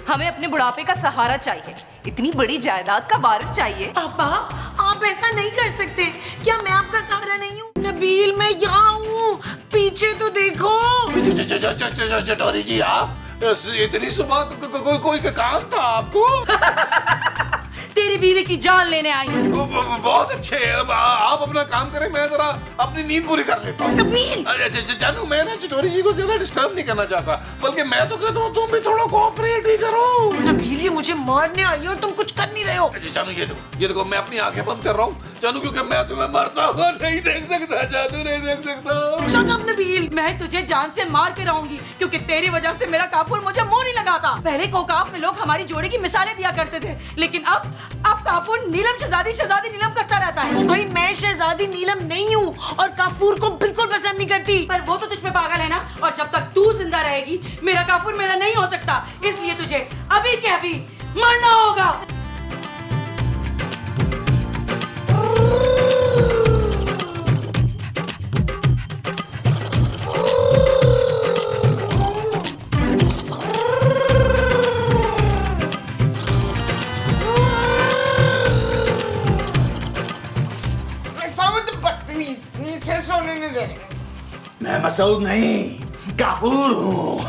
हमें अपने बुढ़ापे का सहारा चाहिए, इतनी बड़ी जायदाद का वारिस चाहिए। पापा आप ऐसा नहीं कर सकते। क्या मैं आपका सहारा नहीं हूँ? नबील मैं यहाँ हूँ, पीछे तो देखो। चटोरी जी आप इतनी सुबह कोई काम था आपको? तेरी बीवी की जान लेने आई हूँ। बहुत अच्छे, आप अपना काम करें, मैं जरा अपनी नींद पूरी कर लेता हूँ। नबील जानू मैं ना चटोरी जी को ज्यादा डिस्टर्ब नहीं करना चाहता, बल्कि मैं तो कहता हूँ तुम भी थोड़ा कोऑपरेट ही करो। नबील ये मुझे मारने आई है और तुम कुछ कर नहीं रहे हो। जानू ये देखो मैं अपनी आंखें बंद कर रहा हूँ जानू, क्योंकि मैं तुम्हें मरता हुआ नहीं देख सकता। जानू नहीं देख सकता। शट अप नबील, मैं तुझे जान से मार के रहूंगी, क्योंकि तेरी वजह से मेरा काफूर मुझे मुंह नहीं लगाता। पहले कोकाफ में लोग हमारी जोड़ी की मिसालें दिया करते थे, लेकिन अब काफूर नीलम शहजादी नीलम करता रहता है। भाई मैं शहजादी नीलम नहीं हूँ और काफूर को बिल्कुल पसंद नहीं करती। पर वो तो तुझ पे पागल है ना, और जब तक तू जिंदा रहेगी मेरा काफूर मेरा नहीं हो सकता, इसलिए तुझे अभी के अभी मरना होगा। मैं मसूद नहीं काफूर हूँ।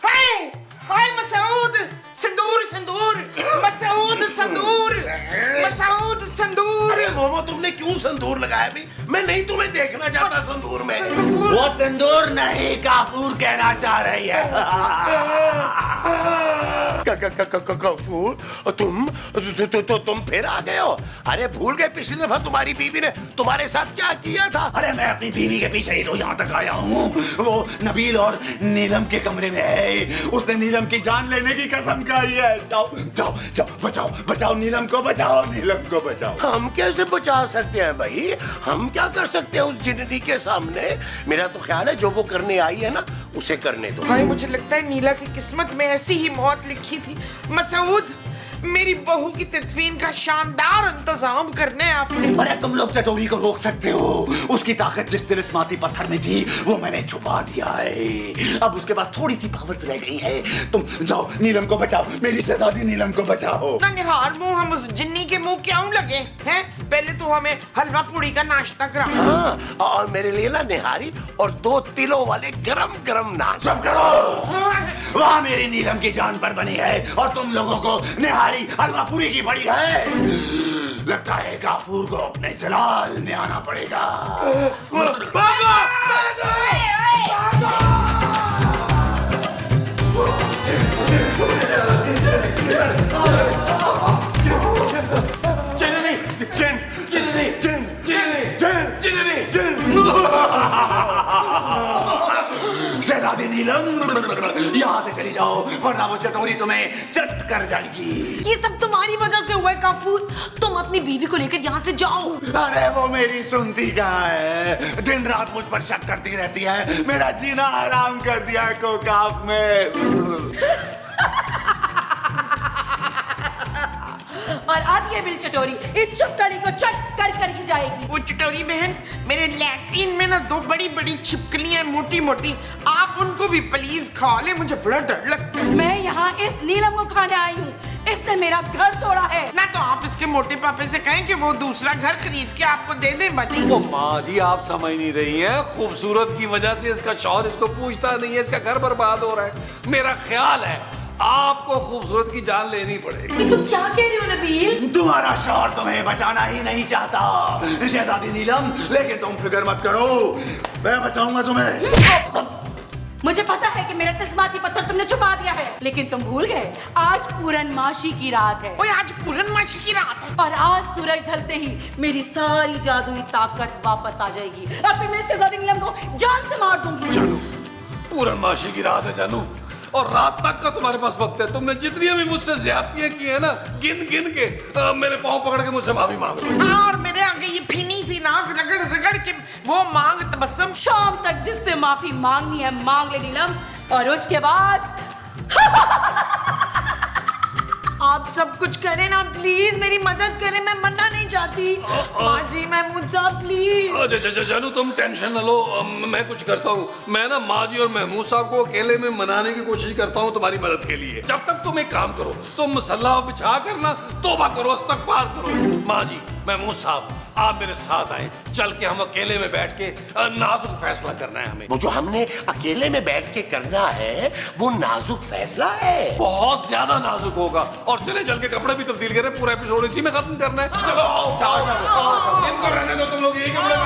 हाय हाय मसूद, संदूर संदूर, मसूद संदूर, मसूद संदूर। अरे मोमो तुमने क्यों संदूर लगाया भी? मैं नहीं तुम्हें देखना चाहता संदूर में। वो संदूर नहीं काफूर कहना चाह रही है। कफूर तुम फिर आ गए हो? अरे भूल गए पिछली दफा तुम्हारी बीवी ने तुम्हारे साथ क्या किया था? अरे मैं अपनी बीवी के पीछे ही तो यहाँ तक आया हूँ। वो नबील और नीलम के कमरे में है, उसने नीलम की जान लेने की कसम खाई है। जाओ जाओ जाओ, बचाओ बचाओ नीलम को, बचाओ नीलम को बचाओ। हम कैसे बचा सकते हैं भाई? हम क्या कर सकते हैं उस जिंदगी के सामने? मेरा तो ख्याल है जो वो करने आई है ना उसे करने दो। भाई मुझे लगता है नीला की किस्मत में ऐसी ही मौत लिखी थी। मसूद मेरी बहू की तदफीन का शानदार इंतजाम करने आपने। अरे तुम लोग चटोरी को रोक सकते हो, उसकी ताकत जिस तिलिस्माती पत्थर में थी वो मैंने छुपा दिया है। अब उसके पास थोड़ी सी पावर्स रह गई है। तुम जाओ नीलम को बचाओ, मेरी शहजादी नीलम को बचाओ। ना निहार मुंह हम उस जिन्नी के मुंह क्यों लगे हैं? पहले तो हमें हलवा पूड़ी का नाश्ता करा। हाँ, और मेरे लिए ना निहारी और 2 तिलों वाले गरम गरम नाच। चुप करो, वहाँ मेरी नीलम की जान पर बनी है और तुम लोगों को निहारी हलवा पूरी की पड़ी है। लगता है काफूर को अपने जलाल में आना पड़ेगा। शहजादी नीलम यहाँ से चली जाओ, वरना वो चटोरी तुम्हें चट कर जाएगी। ये सब तुम्हारी वजह से हुआ है काफूर, तुम अपनी बीवी को लेकर यहाँ से जाओ। अरे वो मेरी सुनती कहाँ है, दिन रात मुझ पर शक करती रहती है, मेरा जीना हराम कर दिया है कोकाफ में। और अब ये बिल चटोरी इस चुपकली को चट कर ही जाएगी। वो चटोरी बहन, मेरे लैट्रिन में ना 2 बड़ी बड़ी छिपकलियां मोटी मोटी, आप उनको भी प्लीज खा ले, मुझे बड़ा डर लगता है। मैं यहाँ इस नीलम को खाने आई हूँ, इसने मेरा घर तोड़ा है। ना तो आप इसके मोटे पापे से कहें कि वो दूसरा घर खरीद के आपको दे दे बची। वो माँ जी आप समझ नहीं रही हैं, खूबसूरत की वजह से इसका शौहर इसको पूछता नहीं है, इसका घर बर्बाद हो रहा है। मेरा ख्याल है आपको खूबसूरत की जान लेनी पड़ेगी। ये तुम क्या कह रहे हो नबील? तुम्हारा शौहर तुम्हें बचाना ही नहीं चाहता शहजादी नीलम, लेकिन तुम फिक्र मत करो, मैं बचाऊंगा तुम्हें। मुझे पता है कि मेरा तिस्माती पत्थर तुमने छुपा दिया है, लेकिन तुम भूल गए आज पूरनमाशी की रात है। ओए आज पूरनमाशी की रात है और आज सूरज ढलते ही मेरी सारी जादुई ताकत वापस आ जाएगी, और फिर मैं शहजादी नीलम को जान से मार दूंगी। जानू पूरनमाशी की रात है जानू, और रात तक का तुम्हारे पास वक्त है। तुमने जितनी भी मुझसे ज्यादतियां की है ना, गिन गिन के मेरे पाँव पकड़ के मुझसे माफी मांग लो। हाँ, और मेरे आगे ये फिनी सी नाक रगड़ रगड़ के वो मांग तबस्सुम। शाम तक जिससे माफी मांगनी है मांग ले नीलम, और उसके बाद आप सब साहब कुछ करें ना प्लीज, मेरी मदद करें, मैं मरना नहीं चाहती। माँ जी महमूद साहब प्लीज। जानू तुम टेंशन न लो, मैं कुछ करता हूँ। मैं ना माँ जी और महमूद साहब को अकेले में मनाने की कोशिश करता हूँ तुम्हारी मदद के लिए। जब तक तुम एक काम करो, तुम मसल्ला बिछा कर ना तौबा करो, इस्तगफार करो। माँ जी महमूद साहब आप मेरे साथ आए, चल के हम अकेले में बैठ के नाजुक फैसला करना है हमें। वो जो हमने अकेले में बैठ के करना है वो नाजुक फैसला है, बहुत ज्यादा नाजुक होगा। और चले चल के कपड़े भी तब्दील करें, पूरा एपिसोड इसी में खत्म करना है। चलो आओ, जाओ, इनको रहने दो, तुम लोग यही कपड़े में।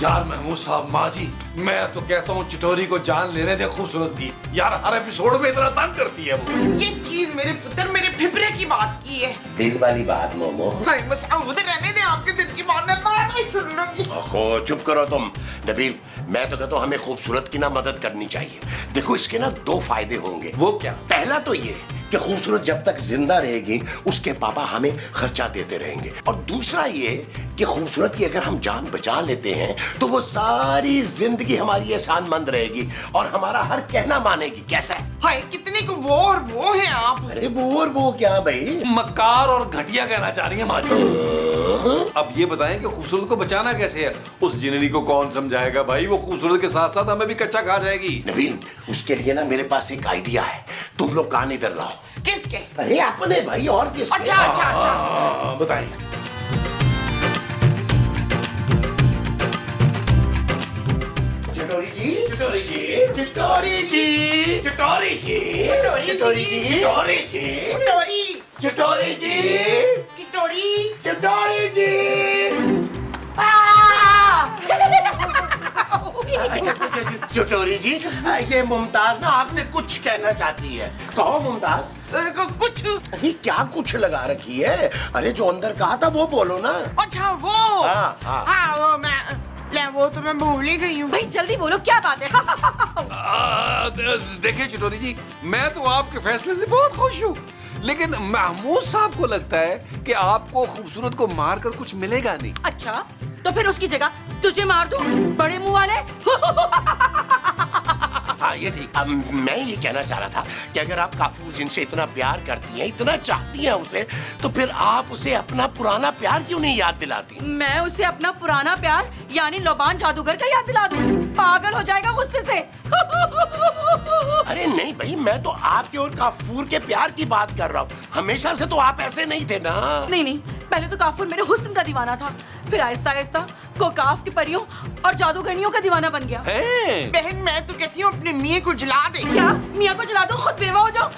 यार महमूद साहब, माँ जी मैं तो कहता हूँ चिटोरी को जान लेने दे। खूबसूरत की यार हर एपिसोड में इतना तंग करती है वो। ये चीज मेरे पुत्र मेरे फिपरे की बात की है। दिल वाली बात मोमो। भाई मसूद रहने दे, आपके दिल की बात मैं बाद में सुन लूंगी। ओहो चुप करो तुम। नबील मैं तो कहता हूँ हमें खूबसूरत की ना मदद करनी चाहिए। देखो इसके ना दो फायदे होंगे। वो क्या? पहला तो ये कि खूबसूरत जब तक जिंदा रहेगी उसके पापा हमें खर्चा देते रहेंगे, और दूसरा ये कि खूबसूरत की अगर हम जान बचा लेते हैं तो वो सारी जिंदगी हमारी एहसानमंद रहेगी और हमारा हर कहना मानेगी। कैसा है? हाय कितने को वो और वो है आप। अरे वो और वो क्या भाई? मक्कार और घटिया कहना चाह रही है माँ जी। अब ये बताएं कि खूबसूरत को बचाना कैसे है? उस जिनेरी को कौन समझाएगा भाई? वो खूबसूरत के साथ साथ हमें भी कच्चा खा जाएगी। नबील उसके लिए ना मेरे पास एक आइडिया है, तुम लोग कान इधर लाओ। किसके? अरे अपने भाई और किसके? अच्छा अच्छा अच्छा बताइए। चिटोरी जी, चिटोरी जी, चिटोरी जी, चिटोरी जी, चिटोरी जी, चिटोरी जी, चिटोरी चिटोरी जी, चिटोरी चिटोरी जी। चिटोरी जी ये मुमताज ना आपसे कुछ कहना चाहती है। कहो मुमताज। कुछ। अरे क्या कुछ लगा रखी है? अरे जो अंदर कहा था वो बोलो ना। अच्छा वो हाँ। वो मैं ले वो तो मैं भूल ही गई हूँ। भाई जल्दी बोलो क्या बात है। देखिए चिटोरी जी, मैं तो आपके फैसले से बहुत खुश हूँ, लेकिन महमूद साहब को लगता है कि आपको खूबसूरत को मारकर कुछ मिलेगा नहीं। अच्छा तो फिर उसकी जगह तुझे मार दूं, बड़े मुंह वाले। हाँ ये ठीक। अब मैं ये कहना चाह रहा था कि अगर आप काफूर जिनसे इतना प्यार करती हैं, इतना चाहती हैं उसे, तो फिर आप उसे अपना पुराना प्यार क्यों नहीं याद दिलाती? मैं उसे अपना पुराना प्यार यानी लोबान जादूगर का याद दिला दूं, पागल हो जाएगा गुस्से से। अरे नहीं भाई, मैं तो आपके और काफूर के प्यार की बात कर रहा हूँ। हमेशा से तो आप ऐसे नहीं थे ना। नहीं, पहले तो काफूर मेरे हुस्न का दीवाना था, फिर आहिस्ता आहिस्ता कोकाफ की परियों और जादूगरनियों का दीवाना बन गया। बहन मैं तो कहती हूँ अपने मियाँ को जला दे। क्या मियाँ को जला दो, खुद बेवा हो जाओ।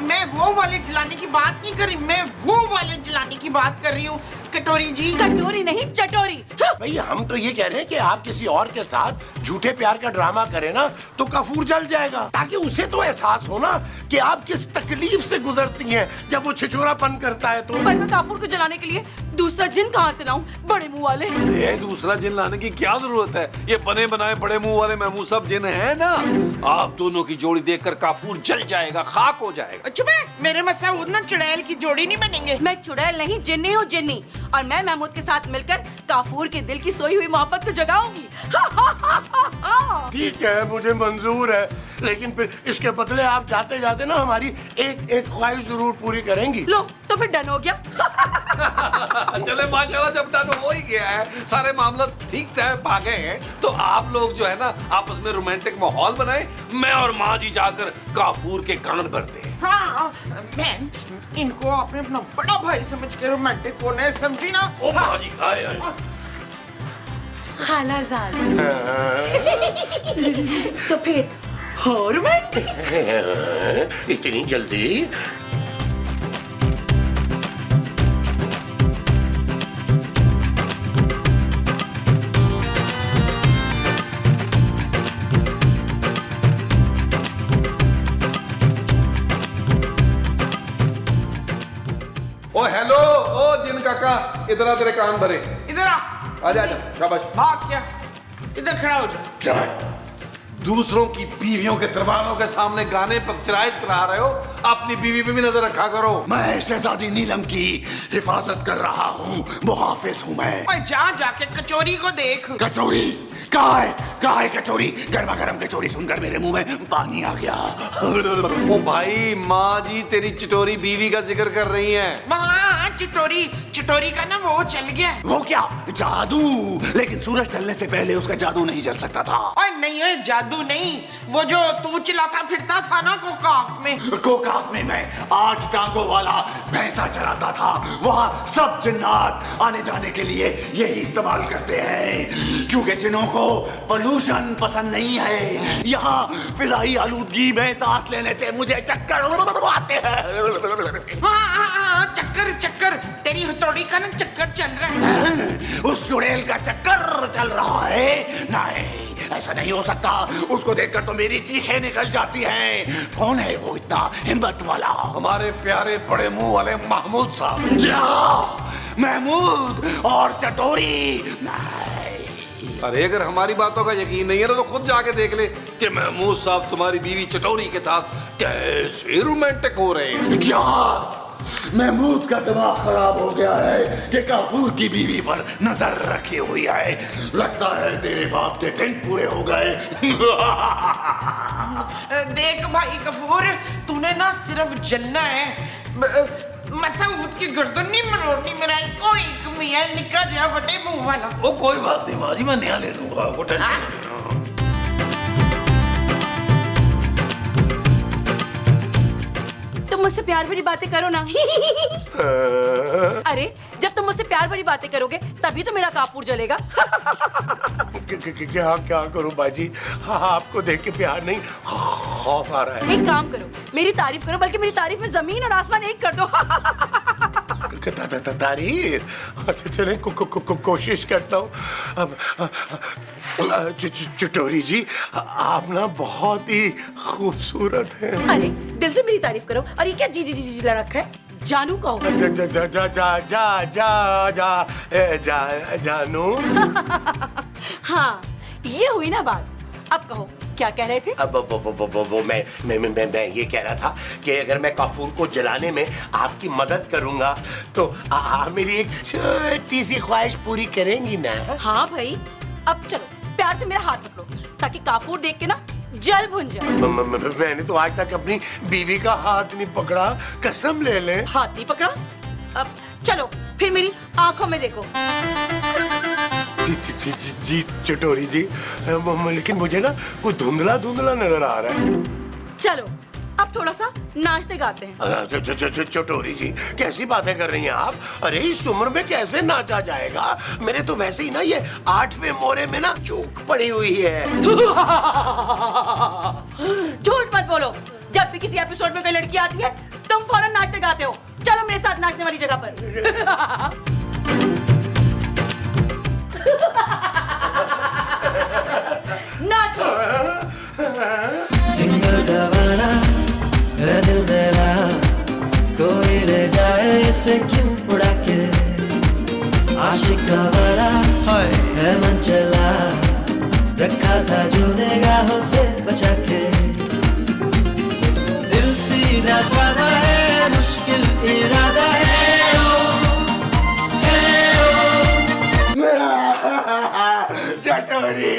मैं वो वाले जलाने की बात नहीं कर रही, मैं वो वाले जलाने की बात कर रही हूँ कटोरी जी। कटोरी नहीं चटोरी। भाई हम तो ये कह रहे हैं कि आप किसी और के साथ झूठे प्यार का ड्रामा करें ना तो काफूर जल जाएगा, ताकि उसे तो एहसास हो ना कि आप किस तकलीफ से गुजरती हैं जब वो छिछोरापन करता है तो। पर मैं काफूर को जलाने के लिए दूसरा जिन कहाँ से लाऊं, बड़े मुंह वाले। अरे दूसरा जिन लाने की क्या जरूरत है? ये बने बनाए बड़े मुंह वाले महमूद साहब जिन है ना, आप दोनों की जोड़ी देखकर काफूर जल जाएगा, खाक हो जाएगा। चुप है, मेरे मसूद ना चुड़ैल की जोड़ी नहीं बनेंगे। मैं चुड़ैल नहीं, जिन्नी हूँ जिन्नी, और मैं महमूद के साथ मिलकर काफूर के दिल की सोई हुई मोहब्बत को जगाऊंगी। ठीक है मुझे मंजूर है, लेकिन फिर इसके बदले आप जाते जाते ना हमारी एक एक ख्वाहिश जरूर पूरी करेंगी। लो तो फिर डन हो गया। चले माशाल्लाह, जब डन हो ही गया है, सारे मामला ठीक ठाक पा गए हैं, तो आप लोग जो है ना आपस में रोमांटिक माहौल बनाए, मैं और माँ जी जाकर काफूर के कान भरते हैं। हाँ बहन इनको आपने अपना बड़ा भाई समझ के रोमांटिक होना है, समझी ना? ओ माँ जी आए। खालाजाद। तो फिर हो रोमांटिक। इतनी जल्दी? ओ हेलो, ओ जिन काका, इधर आ, तेरे कान भरे। इधर आ। आजा आजा, शाबाश। भाग क्या? इधर खड़ा हो जा। क्या है? दूसरों की बीवियों के दरबारों के सामने गाने पिक्चराइज करा रहे हो, अपनी बीवी पे भी नजर रखा करो। मैं शहजादी नीलम की हिफाजत कर रहा हूँ, मुहाफिज हूँ मैं। ओए जा जाके कचौरी को देख। कचौरी कहाँ है कचौरी? गर्मा गर्म कचौरी सुनकर मेरे मुंह में पानी आ गया। ओ भाई, माँ जी तेरी चिटोरी बीवी का जिक्र कर रही हैं। माँ चिटोरी का ना वो चल गया। वो क्या जादू? लेकिन सूरज ढलने से पहले उसका जादू नहीं जल सकता था। ओए नहीं ओए जादू नहीं, वो जो तू चिल्लाता फिरता था ना कोकाफ में। कोकाफ में मैं 8 टांगों वाला भैंसा चलाता था। वहाँ सब जिन्नात आने जाने के लिए यही इस्तेमाल करते हैं, क्योंकि जिन्हों को पोल्यूशन पसंद नहीं है। यहाँ फिजाई आलूदगी में सांस लेने से मुझे चक्कर आते हैं। हाँ, चक्कर तेरी हथौड़ी का ना चक्कर चल रहा है। उस चुड़ैल का चक्कर चल रहा है। नहीं, ऐसा नहीं हो सकता। उसको देखकर तो मेरी चीखें निकल जाती हैं। कौन है वो इतना हिम्मत वाला? हमारे प्यारे बड़े मुंह वाले महमूद साहब। महमूद और चटोरी नहीं। अरे अगर हमारी बातों का यकीन नहीं है ना, तो खुद जाके देख ले कि महमूद साहब तुम्हारी बीवी चटोरी के साथ कैसे रोमांटिक हो रहे हैं। क्या महमूद का दिमाग खराब हो गया है कि काफूर की बीवी पर नजर रखी हुई है? लगता है तेरे बाप के दिन पूरे हो गए। देख भाई गफूर, तूने ना सिर्फ जलना है। मसूद की गर्दन नहीं मरोड़नी। मेरा कोई कमी है, निका जा फटे मुंह वाला। ओ कोई बात नहीं माँ जी, मैं नया ले लूंगा, वो टेंशन तुम मुझसे प्यार भरी बातें करो ना। अरे जब तुम मुझसे प्यार भरी बातें करोगे तभी तो मेरा काफूर जलेगा। क्या करूं बाजी? हाँ, आपको देख के प्यार नहीं खौफ आ रहा है। एक काम करो, मेरी तारीफ करो, बल्कि मेरी तारीफ में जमीन और आसमान एक कर दो। तारीफ? अच्छा चलें, कोशिश करता हूँ। अब चटोरी जी, आप ना बहुत ही खूबसूरत हैं। अरे दिल से मेरी तारीफ करो। और ये क्या जी जी जी जी रखा है? जानू कहो। जानू। हाँ, ये हुई ना बात। अब कहो क्या कह रहे थे? अब वो मैं ये कह रहा था कि अगर मैं काफूर को जलाने में आपकी मदद करूंगा तो आप मेरी एक छोटी सी ख्वाहिश पूरी करेंगी ना? हाँ भाई, अब चलो प्यार से मेरा हाथ पकड़ो ताकि काफूर देख के ना जल भुन जाए। मैंने तो आज तक अपनी बीवी का हाथ नहीं पकड़ा, कसम ले ले। हाथ नहीं पकड़ा? अब चलो फिर मेरी आंखों में देखो। जी चटोरी जी, लेकिन मुझे ना कोई धुंधला नजर आ रहा है। चलो अब थोड़ा सा नाचते गाते हैं। चटोरी जी, कैसी बातें कर रही हैं आप? अरे इस उम्र में कैसे नाचा जाएगा? मेरे तो वैसे ही ना ये 8वें मोरे में ना चूक पड़ी हुई है। झूठ मत बोलो। जब भी किसी एपिसोड में कोई लड़की आती है तुम फौरन नाचते गाते हो। चलो मेरे साथ नाचने वाली जगह पर। नाचो। सिंगल गवारा है दिल मेरा, कोई ले जाए इसे क्यों उड़ा के। आशिक गवारा है मन चला, रखा था जो निगाहों से बचा के। दिल सीधा साधा है, मुश्किल इरादा है। चटोरी,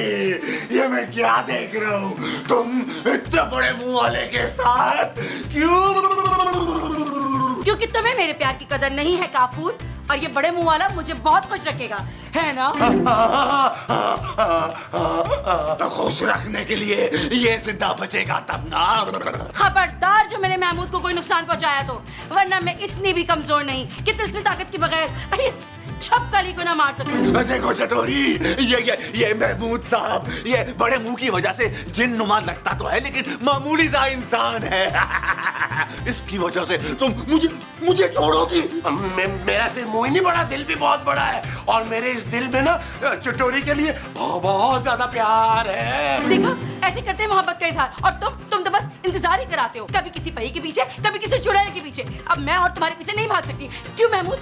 ये मैं क्या देख रहा हूँ? तुम इतने बड़े मुंह वाले के साथ क्यों? क्योंकि तुम्हें मेरे प्यार की कदर नहीं है काफूर, और ये बड़े मुंह वाला मुझे बहुत खुश रखेगा, है ना? तो खुश रखने के लिए ये जिंदा बचेगा तब ना। खबरदार जो मैंने महमूद को कोई नुकसान पहुंचाया तो, वरना मैं इतनी भी कमजोर नहीं कि तिस्मी ताकत के बगैर इस छपकली को ना मार सकूं। देखो चटोरी, ये महमूद साहब ये बड़े मुंह की वजह से जिन नुमा लगता तो है, लेकिन मामूली सा इंसान है। इसकी वजह से तुम मुझे छोड़ोगी। मेरा सिर्फ मुंह ही नहीं बड़ा, दिल भी बहुत बड़ा है, और मेरे इस दिल में ना चटोरी के लिए बहुत ज्यादा प्यार है। देखो ऐसे करते हैं मोहब्बत का इजहार, और तुम तो बस इंतजार ही कराते हो, कभी किसी पहिए के पीछे, कभी किसी चुड़ैल के पीछे। अब मैं और तुम्हारे पीछे नहीं भाग सकती, क्यों महमूद?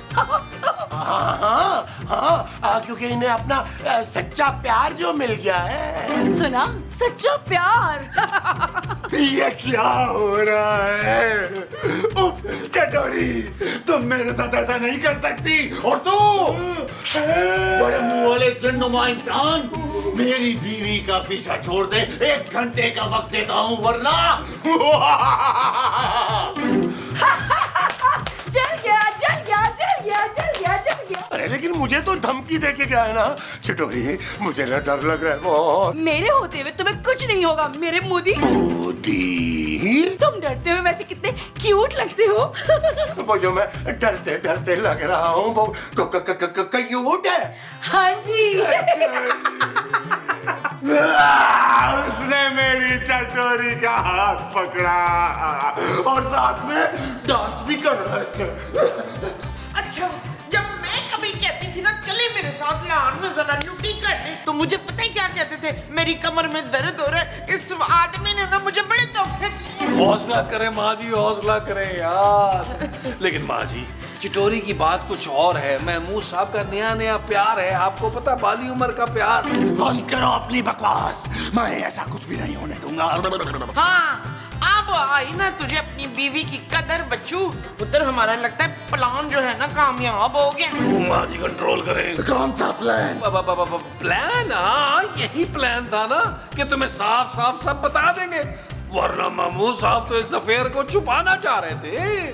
हाँ, क्योंकि इन्हें अपना सच्चा प्यार जो मिल गया है। सुना, सच्चा प्यार। ये क्या हो रहा है? उफ, चटोरी, तुम मेरे साथ ऐसा नहीं कर सकती। और तू बड़े मुंह वाले चिन्नुमा इंसान, मेरी बीवी का पीछा छोड़ दे, 1 घंटे का वक्त देता हूँ, वरना जल गया, जल गया, जल गया, जल गया, जल गया। अरे लेकिन मुझे तो धमकी दे के गया है ना चटोरी, मुझे ना डर लग रहा है बहुत। मेरे होते हुए तुम्हें कुछ नहीं होगा मेरे मोदी। मोदी, तुम डरते हुए वैसे कितने क्यूट लगते हो। वो जो मैं डरते डरते लग रहा हूँ वो क्यूट है। हाँ जी। उसने मेरी चटोरी का हाथ पकड़ा और साथ में डांस भी कर रहे थे। अच्छा, जब मैं कभी कहती थी ना चले मेरे साथ लाहौर में जरा लुटी करने, तो मुझे पता है क्या कहते थे? मेरी कमर में दर्द हो रहा है। इस आदमी ने ना मुझे बड़े धोखे दिए। हौसला करें माँ जी, हौसला करें यार। लेकिन माँ जी, चिटोरी की बात कुछ और है। महमूद साहब का नया नया प्यार है, आपको पता, बाली उम्र का प्यार। बंद करो अपनी बकवास, मैं ऐसा कुछ भी नहीं होने दूंगा। हाँ, अब आई ना तुझे अपनी बीवी की कदर बच्चू। उधर हमारा लगता है प्लान जो है ना कामयाब हो गया। माँ जी कंट्रोल करें। कौन सा प्लान? प्लान? हाँ, यही प्लान था ना कि तुम्हें साफ साफ सब बता देंगे, वरना महमूद साहब तो इस अफेयर को छुपाना चाह रहे थे।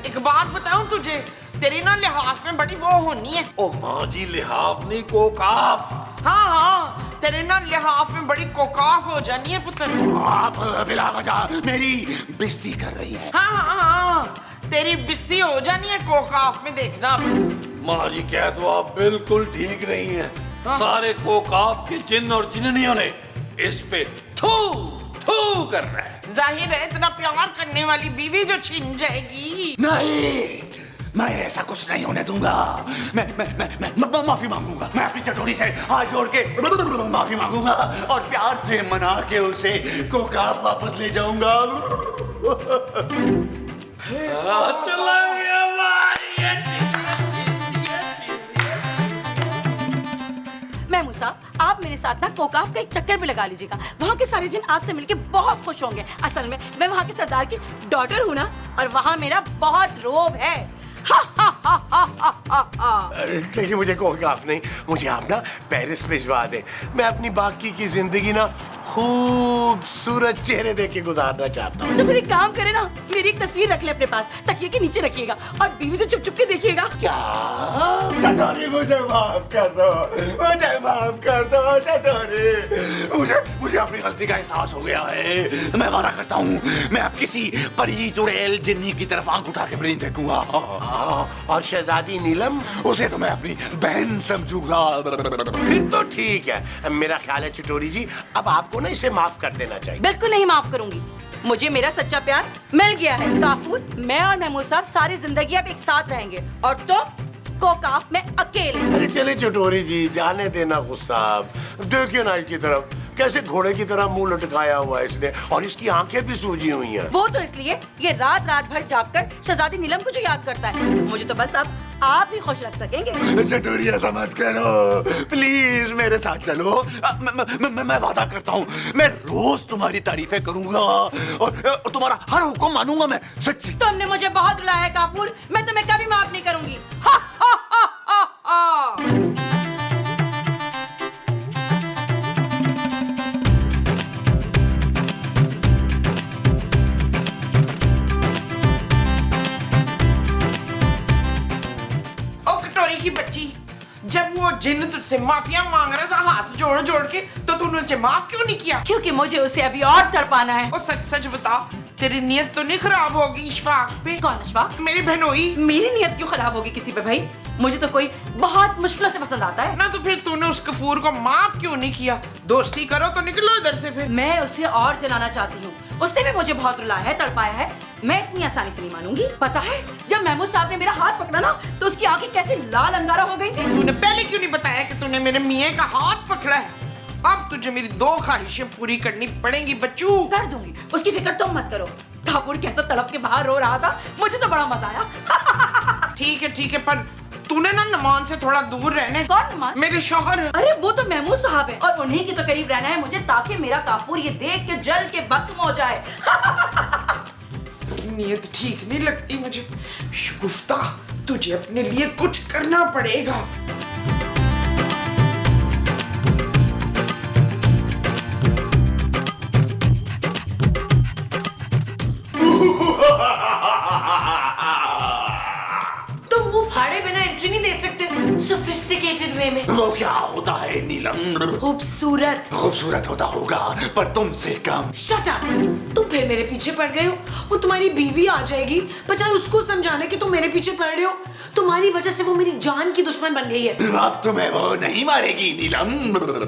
एक बात बताऊं तुझे, तेरी ना लिहाफ में बड़ी वो होनी है। ओ माँ जी, लिहाफ नहीं, कोकाफ। हाँ हाँ, तेरे ना लिहाफ में बड़ी कोकाफ हो जानी है पुत्र। आप बिला वजह मेरी बेइज्जती कर रही है। हाँ हाँ हाँ, तेरी बिस्ती हो जानी है कोकाफ में, देखना। माँ जी कह दो, आप बिल्कुल ठीक नहीं है। सारे कोकाफ के जिन्न और जिन्नियों ने इस पे थू थू करना है। जाहिर है इतना प्यार करने वाली बीवी जो छिन जाएगी। नहीं, मैं ऐसा कुछ नहीं होने दूंगा। मैं माफी मांगूंगा। मैं अपनी चटोरी से हाथ जोड़ के माफी मांगूंगा और प्यार से मना के उसे कोकाफ वापस ले जाऊंगा। चला गया महमूद साहब, आप मेरे साथ ना कोकाफ का एक चक्कर भी लगा लीजिएगा। वहाँ के सारे जिन आपसे मिलके बहुत खुश होंगे। असल में मैं वहाँ के सरदार की डॉटर हूँ ना, और वहाँ मेरा बहुत रोब है। देखिए, मुझे कोकाफ नहीं, मुझे आप ना पेरिस भिजवा दे। मैं अपनी बाकी की जिंदगी ना खूबसूरत चेहरे देख के गुजारना चाहता हूँ। तो फिर एक काम करे ना, मेरी एक तस्वीर रख ले अपने पास, तकिए के नीचे रखिएगा, और बीवी से चुप-चुप के देखिएगा। क्या? चटोरी, मुझे माफ कर दो, मुझे माफ कर दो चटोरी। मुझे अपनी गलती का एहसास हो गया है। मैं वादा करता हूँ, मैं अब किसी परी चुड़ैल जिन्नी की तरफ आंख उठा के नहीं देखूंगा। और शहजादी नीलम? उसे तो मैं अपनी बहन समझूंगा। फिर तो ठीक है। मेरा ख्याल है चिटोरी जी, अब आपको ना इसे माफ कर देना चाहिए। बिल्कुल नहीं माफ करूंगी। मुझे मेरा सच्चा प्यार मिल गया है। काफूर, मैं और महमूद साहब सारी जिंदगी अब एक साथ रहेंगे, और तो कोकाफ में अकेले। अरे चले चिटोरी जी, जाने देना गुस्सा। देखिए ना इसकी तरफ, कैसे घोड़े की तरह मुंह लटकाया हुआ है इसने, और इसकी आंखें भी सूजी हुई हैं। वो तो इसलिए ये रात रात भर जागकर शहजादी नीलम को जो याद करता है। मुझे तो बस अब आप ही खुश रख सकेंगे। चटोरी, ऐसा मत करो प्लीज, मेरे साथ चलो। मैं वादा करता हूँ, मैं रोज तुम्हारी तारीफें करूंगा और तुम्हारा हर हुक्म मानूंगा। मैं सच्ची। तुमने मुझे बहुत रुलाया है काफूर, मैं तुम्हें कभी माफ नहीं करूंगी। हा, हा, हा, हा, हा। की बच्ची, जब वो जिन्न तुझसे माफिया मांग रहा था हाथ जोड़ जोड़ के, तो तूने उसे माफ क्यों नहीं किया? क्योंकि मुझे उसे अभी और तड़पाना है। और सच सच बता, तेरी नियत तो नहीं खराब होगी इशफाक पे? कौन इशफाक? मेरी बहनोई। मेरी नियत क्यों खराब होगी किसी पे भाई? मुझे तो कोई बहुत मुश्किलों से पसंद आता है ना। तो फिर तूने उस कफूर को माफ क्यों नहीं किया? दोस्ती करो तो निकलो इधर से। फिर मैं उसे और जलाना चाहती हूँ। उसने भी मुझे बहुत रुलाया है, तड़पाया है। मैं इतनी आसानी से नहीं मानूंगी। पता है जब महमूद साहब ने मेरा हाथ पकड़ा ना तो उसकी आंखें कैसे लाल अंगारा हो गई थी। तूने पहले क्यों नहीं बताया कि तूने मेरे मियाँ का हाथ पकड़ा है? अब तुझे मेरी 2 ख्वाहिशें पूरी करनी पड़ेंगी बच्चू। कर दूंगी, उसकी फिक्र तुम मत करो। काफूर कैसा तड़प के बाहर रो रहा था, मुझे तो बड़ा मजा आया। ठीक है पर तूने ना नमान से थोड़ा दूर रहने। कौन नमान? मेरे शौहर। अरे वो तो महमूद साहब है और उन्हीं के तो करीब रहना है मुझे, ताकि मेरा काफूर ये देख के जल के भस्म हो जाए। नीयत ठीक नहीं लगती मुझे। शगुफ्ता, तुझे अपने लिए कुछ करना पड़ेगा। तुम वो फाड़े बिना एंट्री नहीं दे सकते सोफिस्टिकेटेड वे में। वो क्या होता है नीलम? खूबसूरत। खूबसूरत होता होगा पर तुमसे कम। Shut up! तुम फिर मेरे पीछे पड़ गए हो। वो तुम्हारी बीवी आ जाएगी, बजाय उसको समझाने के तुम मेरे पीछे पड़ रहे हो। तुम्हारी वजह से वो मेरी जान की दुश्मन बन गई है। अब तुम्हें वो नहीं मारेगी नीलम।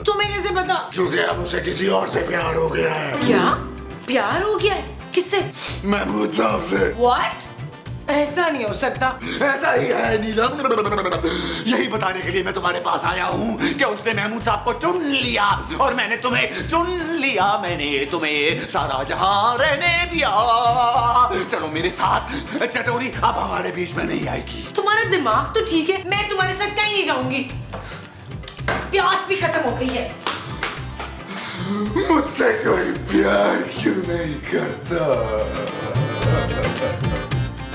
तुम्हें कैसे पता? क्योंकि अब उसे किसी और से प्यार हो गया है। क्या प्यार हो गया है? किससे? महमूद साहब से। What? ऐसा नहीं हो सकता। ऐसा ही है नीलम। यही बताने के लिए मैं तुम्हारे पास आया हूँ कि उसने महमूद साहब को चुन लिया और मैंने तुम्हें चुन लिया। मैंने तुम्हें सारा जहां रहने दिया। चलो मेरे साथ। चटोरी अब हमारे बीच में नहीं आएगी। तुम्हारा दिमाग तो ठीक है, मैं तुम्हारे साथ कहीं नहीं जाऊंगी। प्यास भी खत्म हो गई है। मुझसे कोई प्यार क्यों नहीं करता?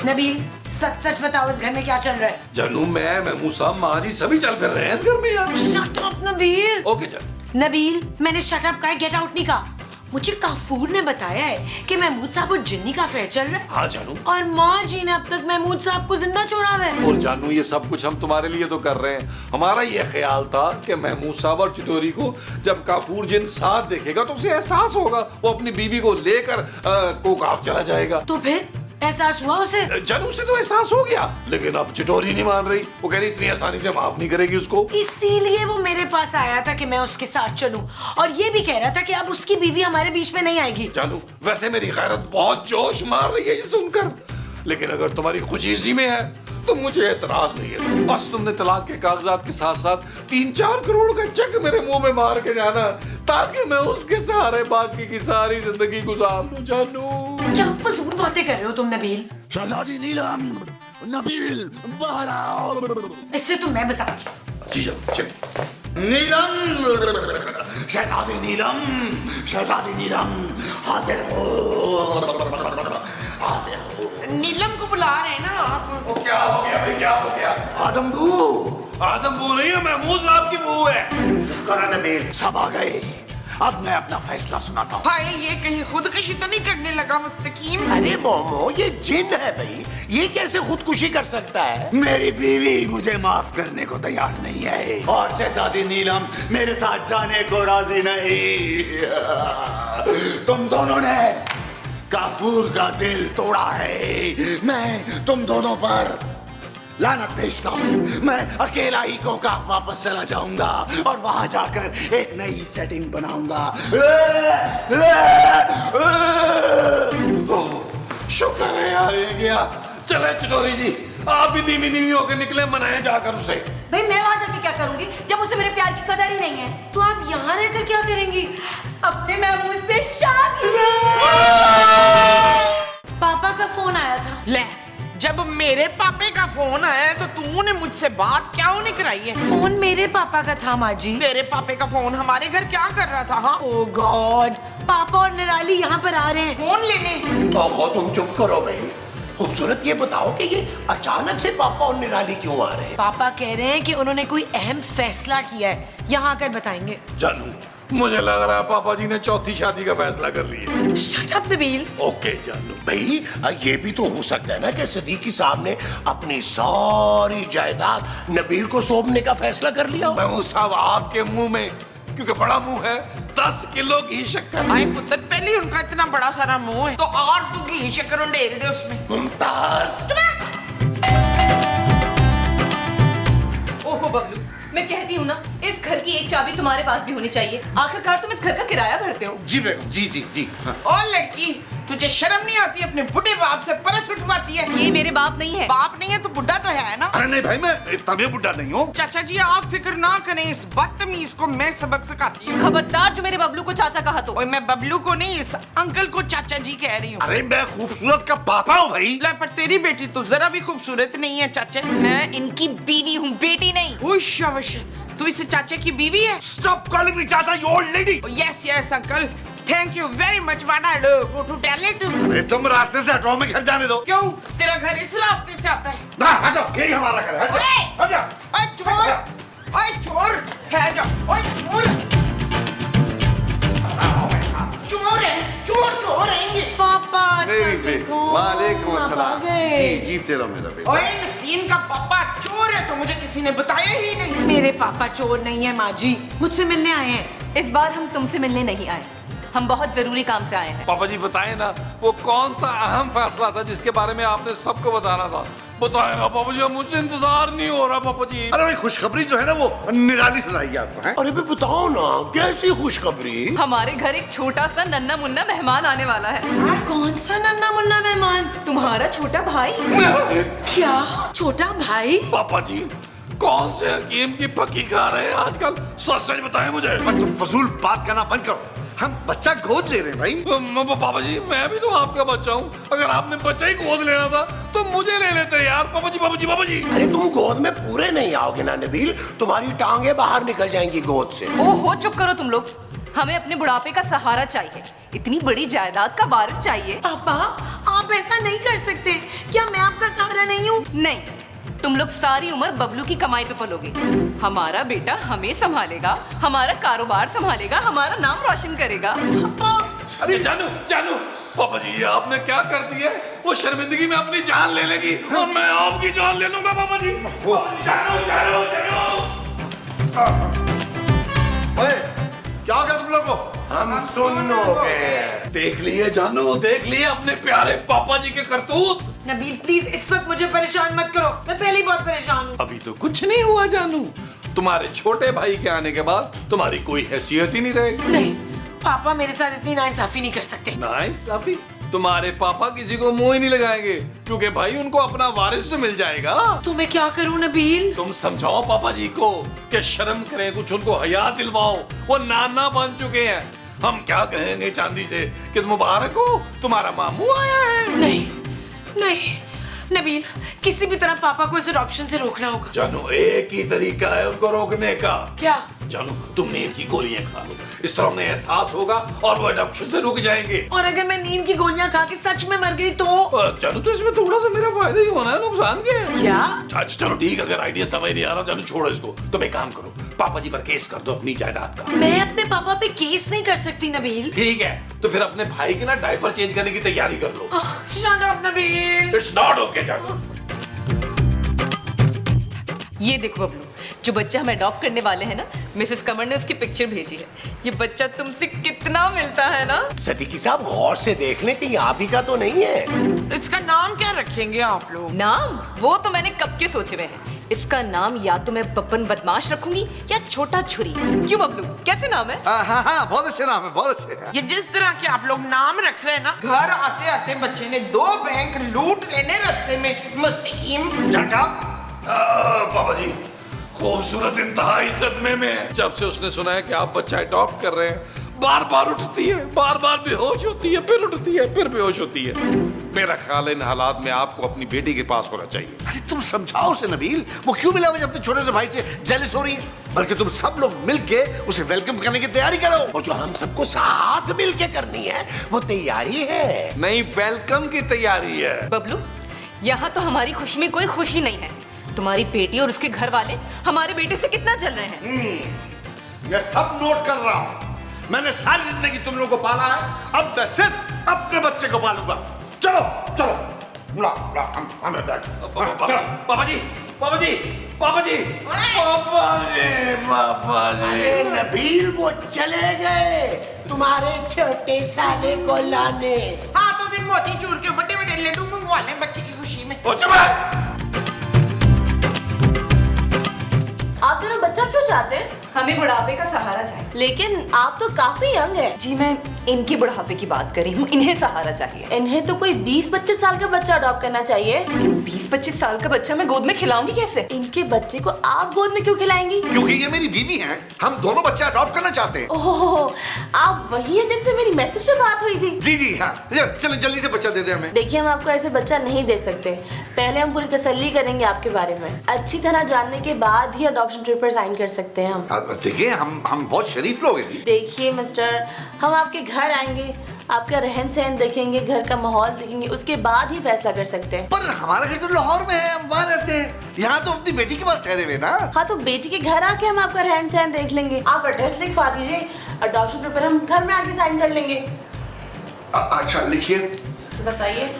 नबील, सच सच बताओ इस घर में क्या चल रहा है? जानू, मैं महमूद साहब, माँ जी सभी चल फिर रहे हैं इस घर में यार। Shut up Nabeel. ओके चल। नबील, मैंने शट अप कहा, गेट आउट नहीं कहा। मुझे काफूर ने बताया है कि महमूद साहब और जिन्नी का अफेयर चल रहा है। हाँ जानू। और माँ जी ने अब तक महमूद साहब को जिंदा छोड़ा हुआ है। और जानू, ये सब कुछ हम तुम्हारे लिए तो कर रहे हैं। हमारा ये ख्याल था कि महमूद साहब और चिटोरी को जब काफूर जिन साथ देखेगा तो उसे एहसास होगा, वो अपनी बीवी को लेकर कोकाफ चला जाएगा। तो फिर एहसास हुआ उसे? जानू से तो एहसास हो गया, लेकिन अब चिटोरी नहीं मान रही। वो कह रही इतनी आसानी से माफ नहीं करेगी उसको। इसीलिए वो मेरे पास आया था कि मैं उसके साथ चलूं, और ये भी कह रहा था कि अब उसकी बीवी हमारे बीच में नहीं आएगी। जानू, वैसे मेरी गैरत बहुत जोश मार रही है ये सुनकर, लेकिन अगर तुम्हारी खुशी इसी में है तो मुझे एतराज नहीं है। बस तुमने तलाक के कागजात के साथ साथ 3-4 करोड़ का चेक मेरे मुंह में मार के जाना, ताकि मैं उसके सहारे बाकी की सारी जिंदगी गुजार लूं। जानू, क्या फजूल बातें कर रहे हो तुम नबील? शहजादी नीलम, नबील बाहर आओ। इससे तो मैं बताती हूँ। जी जानू, चल। नीलम, शहजादी नीलम, शहजादी नीलम, हाजिर हो, हाजिर हो। नीलम को बुला रहे हैं ना आप। वो क्या हो गया भाई, क्या हो गया? आदमबू, आदमबू नहीं है, महमूद साहब की बहू है। करा नबील। सब आ गए। अब मैं अपना फैसला सुनाता हूँ। भाई ये कहीं खुदकुशी तो नहीं करने लगा मुस्तकीम? अरे मोमो, ये जिन है भाई, ये कैसे खुदकुशी कर सकता है? मेरी बीवी मुझे माफ करने को तैयार नहीं है और शहजादी नीलम मेरे साथ जाने को राजी नहीं। तुम दोनों ने काफूर का दिल तोड़ा है। मैं तुम दोनों पर लानत भेजता हूँ। मैं अकेला ही कोकाफ वापस चला जाऊंगा और वहां जाकर एक नई सेटिंग बनाऊंगा। शुक्र है यार, ये गया। चले चिटोरी जी, आप भी नीवी नीवी होकर निकले, मनाए जाकर उसे। भाई मैं वहां जाके क्या करूंगी जब उसे मेरे प्यार की कदर ही नहीं है? तो आप यहाँ रहकर क्या करेंगी? अपने महमूद से शादी। पापा का फोन आया था। ले, जब मेरे पापे का फोन आया है तो तूने मुझसे बात क्यों नहीं कराई है? फोन मेरे पापा का था माँ जी। तेरे पापे का फोन हमारे घर क्या कर रहा था? हाँ, ओह गॉड, पापा और निराली यहाँ पर आ रहे हैं। फोन लेने। ओहो, तुम चुप करो भाई। खूबसूरत, ये बताओ कि ये अचानक से पापा और निराली क्यों आ रहे हैं? पापा कह रहे हैं कि उन्होंने कोई अहम फैसला किया है, यहाँ आकर बताएंगे। जानू, मुझे लग रहा है पापा जी ने चौथी शादी का फैसला कर लिया। Shut up Nabeel. ओके जानू। भाई ये भी तो हो सकता है ना कि सदीकी साहब ने अपनी सारी जायदाद नबील को सौंपने का फैसला कर लिया हो। महमूद साहब, आपके मुंह में, क्योंकि बड़ा मुंह है, 10 किलो घी शक्कर। भाई पुत्र, पहले ही उनका इतना बड़ा सारा मुंह है तो और तू घी शक्कर उंडेल दे उसमें। मुमताज। ओहो बबलू, मैं कहती हूँ ना, इस घर की एक चाबी तुम्हारे पास भी होनी चाहिए। आखिरकार तुम इस घर का किराया भरते हो। जी बेगम, जी जी जी। हाँ। ओ लड़की, तुझे शर्म नहीं आती? अपने बुढ़े बाप से परस उठवाती है। ये मेरे बाप नहीं है। बाप नहीं है तो बुढ़ा तो है ना। अरे नहीं भाई, मैं इतना भी बुढ़ा नहीं हूँ। चाचा जी आप फिक्र ना करें, इस बदतमीज को मैं सबक सिखाती हूँ। खबरदार जो मेरे बबलू को चाचा कहा तो। ओए मैं बबलू को नहीं, इस अंकल को चाचा जी कह रही हूँ। अरे मैं खूबसूरत का पापा हूँ भाई। ला, पर तेरी बेटी तो जरा भी खूबसूरत नहीं है चाचा। मैं इनकी बीवी हूँ, बेटी नहीं। उश शाबाश, तू इस चाचा की बीवी है? स्टॉप कॉलिंग मी चाचा, you old lady. Yes yes uncle, thank you very much. वाना लो गो टू टॉयलेट। अरे तुम रास्ते से हटाओ, मैं घर जाने दो। क्यों, तेरा घर इस रास्ते से आता है? ना हटो, यही हमारा घर है। हटो, हटो। ओए चोर, ओए चोर है जा, ओए चोर, चोर है, चोर चोर है ये। पापा मेरी बेटी, वालेकुम अस्सलाम। जी जीते रहो मेरा बेटा। ओए नसीन का पापा चोर है तो मुझे किसी ने बताया ही नहीं। मेरे पापा चोर नहीं है माँ जी, मुझसे मिलने आए हैं। इस बार हम तुमसे मिलने नहीं आए, हम बहुत जरूरी काम से आए हैं। पापा जी बताएं ना, वो कौन सा अहम फैसला था जिसके बारे में आपने सबको बताना था? बताएं ना पापा जी, मुझसे इंतजार नहीं हो रहा पापा जी। अरे भाई खुशखबरी जो है ना वो निराली सुनाई आपको है। अरे भी बताओ ना, कैसी खुशखबरी? हमारे घर एक छोटा सा नन्ना मुन्ना मेहमान आने वाला है। कौन सा नन्ना मुन्ना मेहमान? तुम्हारा छोटा भाई। क्या छोटा भाई? पापा जी कौन से हकीम की पक्की खा रहे हैं आजकल? सच सच बताएं मुझे। तुम फजूल बात करना बंद करो, हम बच्चा गोद ले रहे हैं भाई। पापा जी मैं भी तो आपका बच्चा हूँ, अगर आपने बच्चा ही गोद लेना था तो मुझे ले लेते यार। पापा जी पापा जी पापा जी। अरे तुम गोद में पूरे नहीं आओगे ना नबील, तुम्हारी टांगे बाहर निकल जाएंगी गोद से। ओहो चुप करो तुम लोग, हमें अपने बुढ़ापे का सहारा चाहिए, इतनी बड़ी जायदाद का वारिस चाहिए। पापा आप ऐसा नहीं कर सकते, क्या मैं आपका सहारा नहीं हूँ? नहीं, तुम लोग सारी उम्र बबलू की कमाई पे पलोगे। हमारा बेटा हमें संभालेगा, हमारा कारोबार संभालेगा, हमारा नाम रोशन करेगा। अरे जानू जानू, पापा जी ये आपने क्या कर दिया है? वो शर्मिंदगी में अपनी जान ले लेगी और मैं आपकी जान ले लूंगा पापा जी। जानू जानू जानू। ओए, क्या हो गया तुम लोगों को? हम सुन हो गए। देख लिए जानू, देख लिए अपने प्यारे पापा जी के करतूत। नबील प्लीज इस वक्त मुझे परेशान मत करो, मैं पहले ही बहुत परेशान हूँ। अभी तो कुछ नहीं हुआ जानू, तुम्हारे छोटे भाई के आने के बाद तुम्हारी कोई हैसियत ही नहीं रहेगी। नहीं पापा मेरे साथ इतनी नाइंसाफी नहीं कर सकते। नाइंसाफी? तुम्हारे पापा किसी को मुंह ही नहीं लगाएंगे क्योंकि भाई उनको अपना वारिस तो मिल जाएगा। तो मैं क्या करूँ नबील? तुम समझाओ पापा जी को कि शर्म करें, कुछ उनको हया दिलवाओ, वो नाना बन चुके हैं। हम क्या कहेंगे चांदी से कि मुबारक हो तुम्हारा मामू आया है। नहीं नहीं नबील, किसी भी तरह पापा को इस ऑप्शन से रोकना होगा। जानू एक ही तरीका है उनको रोकने का। क्या? जानू तुम नींद की गोलियां खा लो, इस तरह उन्हें एहसास होगा और वो एडॉप्शन से रुक जाएंगे। और अगर मैं नींद की गोलियां खा के सच में मर गई तो? जानू तो इसमें थोड़ा सा मेरा फायदा ही होना है, नुकसान क्या है? क्या? अच्छा चलो ठीक, अगर आइडिया समझ नहीं आ रहा जानू छोड़ो इसको। तुम एक काम करो, पापा जी पर केस कर दो अपनी जायदाद का। मैं अपने पापा पे केस नहीं कर सकती नबील। ठीक है तो फिर अपने भाई के ना डायपर चेंज करने की तैयारी कर लो। Shut up Nabil. It's not okay जानू। ये देखो बबलू, जो बच्चा हम अडॉप्ट करने वाले हैं ना, मिसेस कमर ने उसकी पिक्चर भेजी है। ये बच्चा तुमसे कितना मिलता है ना। सदीकी साहब गौर से देख लें कि आप ही का तो नहीं है। इसका नाम क्या रखेंगे आप लोग? नाम वो तो मैंने कब के सोचे हुए हैं। इसका नाम या तो मैं बब्बन बदमाश रखूंगी या छोटा छुरी। क्यों बबलू, कैसे नाम है? हाँ बहुत अच्छे नाम है, बहुत अच्छे। ये जिस तरह के आप लोग नाम रख रहे हैं ना, घर आते आते बच्चे ने 2 बैंक लूट लेने रास्ते में मुस्तकीम। पापा जी खूबसूरत इंतहाई सदमे में है। जब से उसने सुना है कि आप बच्चा अडॉप्ट कर रहे हैं, बार बार उठती है, बार बार बेहोश होती है, फिर उठती है, फिर बेहोश होती है। मेरा ख्याल है इन हालात में आपको अपनी बेटी के पास होना चाहिए। अरे तुम समझाओ उसे नबील, वो क्यों मिला मुझे अपने छोटे से भाई से जेलस हो रही है? बल्कि तुम सब लोग मिलके उसे वेलकम करने की तैयारी करो। और जो हम सबको साथ मिलके करनी है वो तैयारी है। नहीं, वेलकम की तैयारी है। बबलू, यहाँ तो हमारी खुशी में कोई खुशी नहीं है। तुम्हारी बेटी और उसके घर वाले हमारे बेटे से कितना जल रहे हैं। मैं सब नोट कर रहा हूँ। मैंने सारी जिंदगी तुम लोगों को पाला है, अब मैं सिर्फ अपने बच्चे को पालूंगा। चलो चलो ला ला हमें बैठ। पापा जी पापा जी पापा जी पापा जी पापा जी। अरे नबील वो चले गए तुम्हारे छोटे साले को लाने। हाँ तो फिर मोती चूर के बड़े बड़े लड्डू मंगवा लें बच्चे की खुशी में। ओ चुप है। आप दोनों बच्चा क्यों चाहते हैं? हमें बुढ़ापे का सहारा चाहिए। लेकिन आप तो काफी यंग है। जी मैं इनके बुढ़ापे की बात कर रही हूँ, इन्हें सहारा चाहिए। इन्हें तो कोई 20-25 साल का बच्चा अडॉप्ट करना चाहिए। लेकिन 20-25 साल का बच्चा मैं गोद में खिलाऊंगी कैसे? इनके बच्चे को आप गोद में क्यों खिलाएंगी? क्योंकि ये मेरी बीवी है, हम दोनों बच्चा अडॉप्ट करना चाहते हैं। ओह, आप वही हैं जिनसे मेरी मैसेज पे बात हुई थी। जी जी हाँ, चलो जल्दी से बच्चा दे दे हमें। देखिए, हम आपको ऐसे बच्चा नहीं दे सकते। पहले हम पूरी तसल्ली करेंगे आपके बारे में, अच्छी तरह जानने के बाद ही अडॉप्शन पेपर साइन कर सकते हैं हम। देखिए हम बहुत शरीफ लोग हैं जी। देखिए मिस्टर, हम आपके घर आएंगे, आपका रहन सहन देखेंगे, घर का माहौल देखेंगे, उसके बाद ही फैसला कर सकते हैं। पर हमारा घर तो लाहौर में है, हम वहाँ रहते हैं। यहाँ तो अपनी बेटी के पास ठहरे हुए ना। हाँ, तो बेटी के घर आके हम आपका रहन सहन देख लेंगे। आप एड्रेस लिखवा दीजिए, अडॉप्शन पेपर हम घर में आके साइन कर लेंगे। अच्छा लिखिए। बताइए।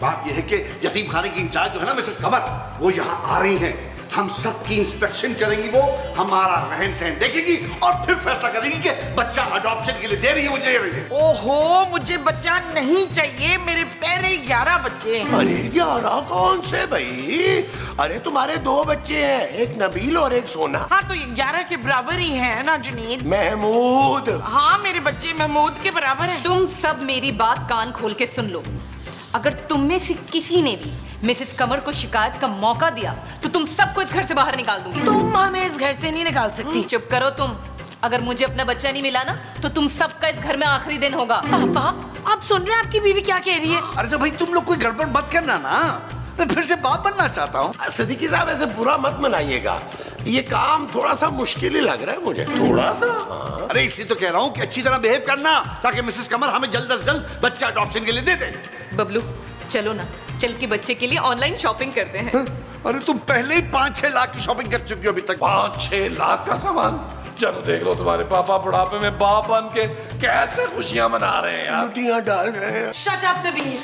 बात यह है कि यतीम खाने की इंचार्ज जो है ना मिसेस कमर, वो यहाँ आ रही हैं। हम सबकी इंस्पेक्शन करेंगी, वो हमारा रहन सहन देखेगी और फिर फैसला करेगी कि बच्चा अडॉप्शन के लिए दे रही है मुझे या नहीं दे रही। ओहो, मुझे बच्चा नहीं चाहिए, मेरे पहले 11 बच्चे हैं। अरे 11 कौन से भाई? अरे तुम्हारे 2 बच्चे हैं, एक नबील और एक सोना। हाँ, तो ये 11 के बराबर ही है ना जुनीद? महमूद। हाँ, मेरे बच्चे महमूद के बराबर हैं। तुम सब मेरी बात कान खोल के सुन लो। अगर तुम में से किसी ने भी मिसेस कमर को शिकायत का मौका दिया तो तुम सबको इस घर से बाहर निकाल दूंगी। तुम हमें इस घर से नहीं निकाल सकती। चुप करो तुम। अगर मुझे अपना बच्चा नहीं मिला ना तो तुम सबका इस घर में आखिरी दिन होगा। पापा, आप सुन रहे हैं आपकी बीवी क्या कह रही है? अरे तो भाई तुम लोग कोई गड़बड़ मत करना ना, मैं फिर से बाप बनना चाहता हूँ। सिद्दीकी साहब ऐसे बुरा मत मनाइएगा, ये काम थोड़ा सा मुश्किल ही लग रहा है मुझे। थोड़ा सा? अरे इसलिए तो कह रहा हूँ कि अच्छी तरह बिहेव करना, ताकि मिसेस कमर हमें जल्द से जल्द बच्चा अडॉप्शन के लिए दे दे। बबलू चलो ना, चल के बच्चे के लिए ऑनलाइन शॉपिंग करते हैं। अरे तुम पहले ही 5-6 लाख की शॉपिंग कर चुकी हो अभी तक। 5-6 लाख का सामान। चलो देख लो तुम्हारे पापा बुढ़ापे में बाप बन के कैसे खुशियां मना रहे हैं यार। लुटियां डाल रहे हैं। Shut up Nabeel.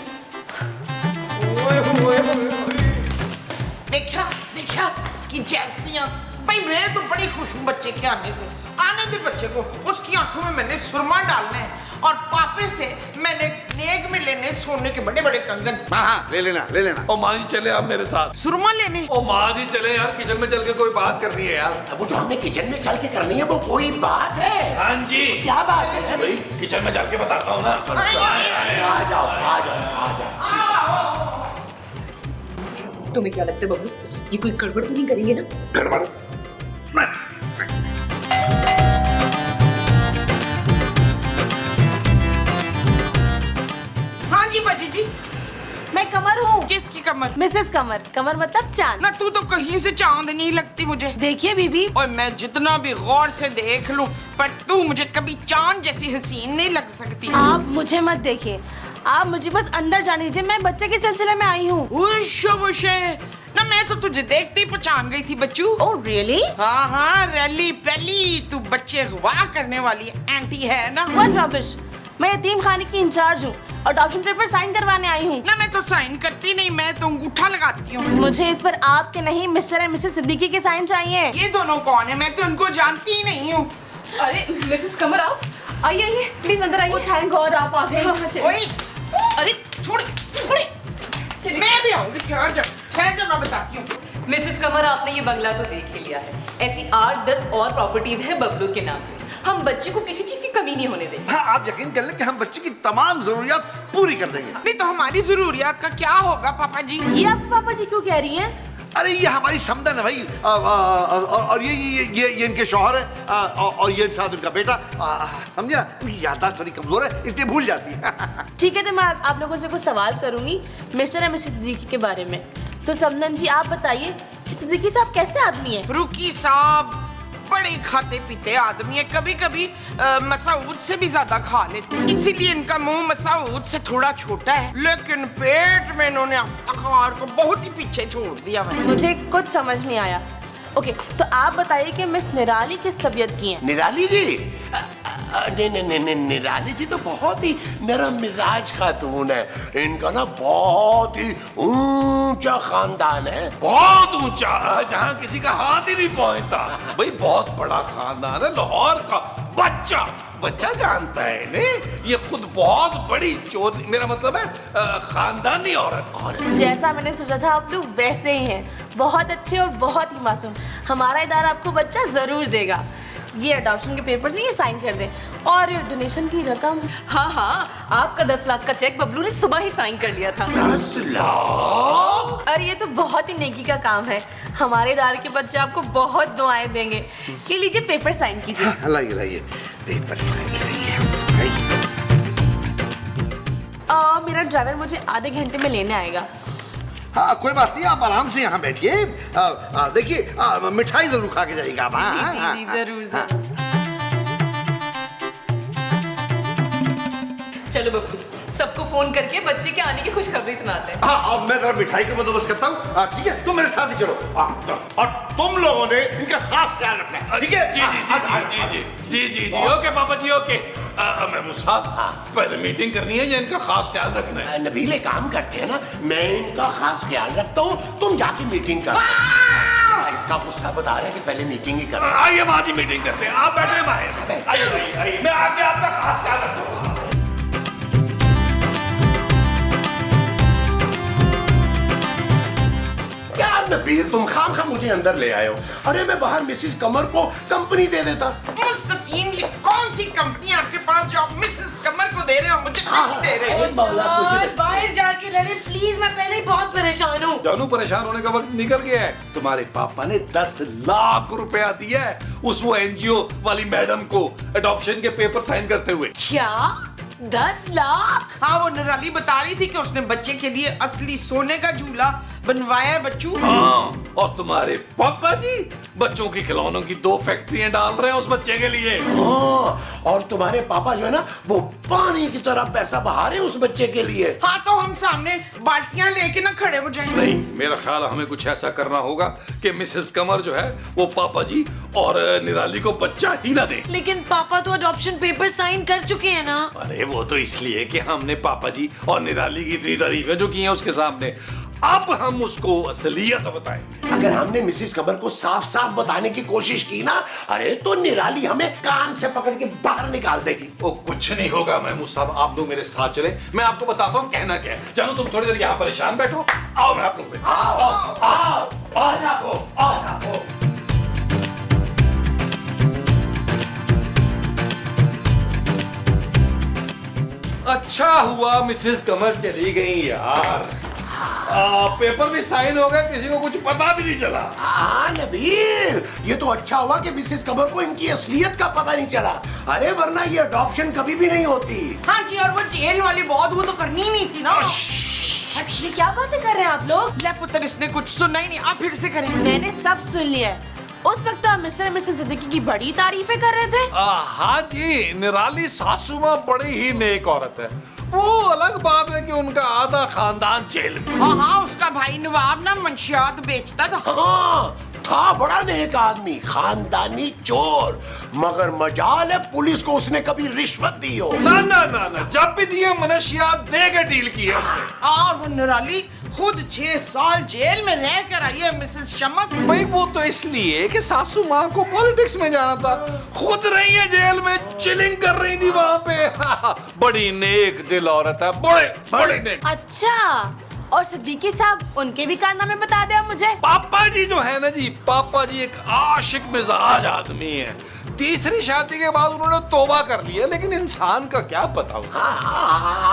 देखा देखा इसकी जेलसियां। भाई मैं तो बड़ी खुश हूँ बच्चे के आने से। आने दे बच्चे को। उसकी आंखों में मैंने सुरमा डालना है और पापे से मैंने नेक में लेने सोने के बड़े बड़े कंगन। हाँ ले लेना ले लेना। ओ माँ जी चले आप मेरे साथ। सुरमा लेने? ओ माँ जी चले यार, किचन में चल के कोई बात करनी है यार। अब वो जो हमने किचन में चल के करनी है वो कोई बात है? हाँ जी क्या बात है? चलो भाई किचन में चल के बताता हूँ ना। आ जाओ आ जाओ आ जाओ। तुम्हें क्या लगता है बबलू, ये कोई गड़बड़ तो नहीं करेंगे ना? गड़बड़? हाँ जी बाजी जी। मैं कमर हूँ। किसकी कमर? मिसेस कमर। कमर मतलब चांद। ना तू तो कहीं से चांद नहीं लगती मुझे। देखिए बीबी, और मैं जितना भी गौर से देख लूं, पर तू मुझे कभी चांद जैसी हसीन नहीं लग सकती। आप मुझे मत देखिए, आप मुझे बस अंदर जाने दीजिए। मैं बच्चे के सिलसिले में आई हूँ। ना मैं तो तुझे देखते ही पहचान गई थी बच्चू। Oh really? हाँ हाँ, रैली पहली तू बच्चे अगवा करने वाली एंटी है ना? What rubbish. मैं यतीम खाने की इंचार्ज हूँ, अडॉप्शन पेपर साइन करवाने आई हूँ। ना मैं तो साइन करती नहीं, मैं तो अंगूठा लगाती हूँ। मुझे इस पर आपके नहीं, मिस्टर एंड मिसेस सिद्दीकी के साइन चाहिए। ये दोनों कौन है? मैं तो इनको जानती ही नहीं हूँ। अरे मिसेस कमर आओ, आइए आइए प्लीज अंदर आइए। थैंक गॉड आप आ गए। हाँ, चलिए। ओए, अरे छोड़े छोड़े। मैं भी आऊंगी, ठहर जा मैं बताती हूँ। मिसेस कमर आपने ये बंगला तो देख ही लिया है। ऐसी 8-10 और प्रॉपर्टीज है बबलू के नाम पे। हम बच्चे को किसी चीज की कमी नहीं होने देंगे। हाँ आप यकीन कर लें कि हम बच्चे की तमाम जरूरियात पूरी कर देंगे। नहीं तो हमारी जरूरियात का क्या होगा पापा जी? ये आप पापा जी क्यों कह रही हैं? अरे ये हमारी समदन है भाई, और ये इनके शौहर है, और ये साथ उनका बेटा। समझे ना, उनकी याददाश्त थोड़ी कमजोर है इसलिए भूल जाती है। ठीक है, तो मैं आप लोगों से कुछ सवाल करूंगी मिस्टर एंड मिसेस सिद्दीकी के बारे में। तो समदन जी आप बताइए कि सिद्दीकी साहब कैसे आदमी है? रुकी साहब बड़े खाते पीते आदमी है, कभी कभी मसूद से भी ज्यादा खा लेते हैं, इसीलिए इनका मुंह मसूद से थोड़ा छोटा है, लेकिन पेट में इन्होंने अफ्तार को बहुत ही पीछे छोड़ दिया है। मुझे कुछ समझ नहीं आया। ओके, तो आप बताइए कि मिस निराली किस तबीयत की हैं? निराली जी नहीं, निराली जी तो बहुत ही नरम मिजाज खातून है। इनका ना बहुत ही ऊंचा खानदान है। बहुत ऊंचा, जहां किसी का हाथ ही नहीं पहुंचता। भाई बहुत बड़ा खानदान है, लाहौर का बच्चा जानता है इन्हें। ये खुद बहुत बड़ी चोर, मेरा मतलब है खानदानी औरत। जैसा मैंने सोचा था आप लोग वैसे ही हैं, बहुत अच्छे और बहुत ही मासूम। हमारा इदारा आपको बच्चा जरूर देगा। ये अडॉप्शन के पेपर से ये साइन कर दें और डोनेशन की रकम। हाँ, आपका 10 लाख का चेक बबलू ने सुबह ही साइन कर लिया था। 10 लाख? और ये तो बहुत ही नेकी का काम है। हमारे इदारे के बच्चे आपको बहुत दुआएं देंगे। कि लीजिए पेपर साइन कीजिए। लाइए पेपर साइन करिए। मेरा ड्राइवर मुझे आधे घंटे में लेने आएगा। हाँ कोई बात नहीं, आप आराम से यहाँ बैठिए। देखिए मिठाई जरूर खा के जाइएगा आप। जी जरूर जरूर। चलो बबलू, सबको फोन करके बच्चे के आने की खुशखबरी सुनाते हैं। हाँ अब मैं जरा मिठाई का बंदोबस्त करता हूँ। ठीक है तुम मेरे साथ ही चलो। और तुम लोगों ने इनका खास ख्याल रखना है, ठीक है? जी, ओके पापा जी, ओके। महमूद साहब, पहले मीटिंग करनी है या इनका खास ख्याल रखना है? नबील एक काम करते हैं ना, मैं इनका खास ख्याल रखता हूँ, तुम जाके मीटिंग कर। इसका गुस्सा बता रहा है कि पहले मीटिंग ही करो। आइए माजी मीटिंग करते हैं, आप बैठे बाहर। आइए मैं आके आपका खास ख्याल रखूंगा। क्या नबील, तुम खामखा मुझे अंदर ले आए हो? अरे मैं बाहर मिसिस कमर को कंपनी दे देता। मुस्तकीम, ये कौन सी कंपनी आपके पास जो आप मिसेस कमर को दे रहे हो, मुझे नहीं दे रहे? यार बाहर जाके लड़े प्लीज, मैं पहले ही बहुत परेशान हूँ। जानू, परेशान होने का वक्त निकल गया है। तुम्हारे पापा ने 10 लाख रुपया दिया है उस वो एनजीओ वाली मैडम को अडॉप्शन के पेपर साइन करते हुए। क्या 10 लाख? हाँ, वो निराली बता रही थी कि उसने बच्चे के लिए असली सोने का झूला बनवाया है बच्चू। हाँ, और तुम्हारे पापा जी बच्चों की खिलौनों की 2 फैक्ट्रियां डाल रहे हैं उस बच्चे के लिए। हाँ, और तुम्हारे पापा जो है ना, वो पानी की तरह पैसा बहा रहे हैं उस बच्चे के लिए। हाँ, तो हम सामने बाल्टियां लेके ना खड़े हो जाएंगे। नहीं, मेरा ख्याल हमें कुछ ऐसा करना होगा कि मिसेस कमर जो है वो पापा जी और निराली को बच्चा ही ना दे। लेकिन पापा तो अडॉप्शन पेपर साइन कर चुके हैं ना। अरे वो तो इसलिए कि हमने पापा जी और निराली की इतनी तारीफें जो की हैं उसके सामने, अब हम उसको असलियत बताएंगे। अगर हमने मिसिस कमर को साफ साफ बताने की कोशिश की ना, अरे तो निराली हमें कान से पकड़ के बाहर निकाल देगी। वो कुछ नहीं होगा महमूद साहब, आप लोग मेरे साथ चले, मैं आपको बताता हूँ कहना क्या है। जानो तुम थोड़ी देर यहाँ परेशान बैठो, आओ मैं आप लोग मेरे साथ। आओ। अच्छा हुआ मिसेस कमर चली गई यार। पेपर भी साइन हो गए, किसी को कुछ पता भी नहीं चला। हाँ नबील, ये तो अच्छा हुआ कि मिसेस कमर को इनकी असलियत का पता नहीं चला। अरे वरना ये अडॉप्शन कभी भी नहीं होती। हाँ जी, और वो जेल वाली बहुत, वो तो करनी ही नहीं थी ना। अक्षय क्या बातें कर रहे हैं आप लोग? ले पुत्र, इसने कुछ सुना ही नहीं, आप फिर से करें। मैंने सब सुन लिया है। उस वक्त आप मिस्टर और मिसेस सिद्दीकी की बड़ी तारीफें कर रहे थे। हाँ जी, निराली सासू माँ बड़ी ही नेक औरत है। वो अलग बात है कि उनका आधा खानदान जेल में। हाँ, उसका भाई नवाब ना मंशियात बेचता था। हाँ, था बड़ा नेक आदमी, खानदानी चोर, मगर मजाल है पुलिस को उसने कभी रिश्वत दी हो। ना, जब भी दिए मनशियात दे के डील की है उसने। और वो निराली खुद 6 साल जेल में रह कर आई है मिसेस शमस। भाई वो तो इसलिए कि सासू माँ को पॉलिटिक्स में जाना था, खुद रही है जेल में, चिलिंग कर रही थी वहाँ पे। बड़ी नेक दिल औरत है, बड़े नेक। अच्छा, और सिद्दीकी साहब, उनके भी कारनामे बता दे आप मुझे। पापा जी जो है ना जी, पापा जी एक आशिक मिजाज आदमी है। तीसरी शादी के बाद उन्होंने तौबा कर लिया, लेकिन इंसान का क्या पता हो। हाँ,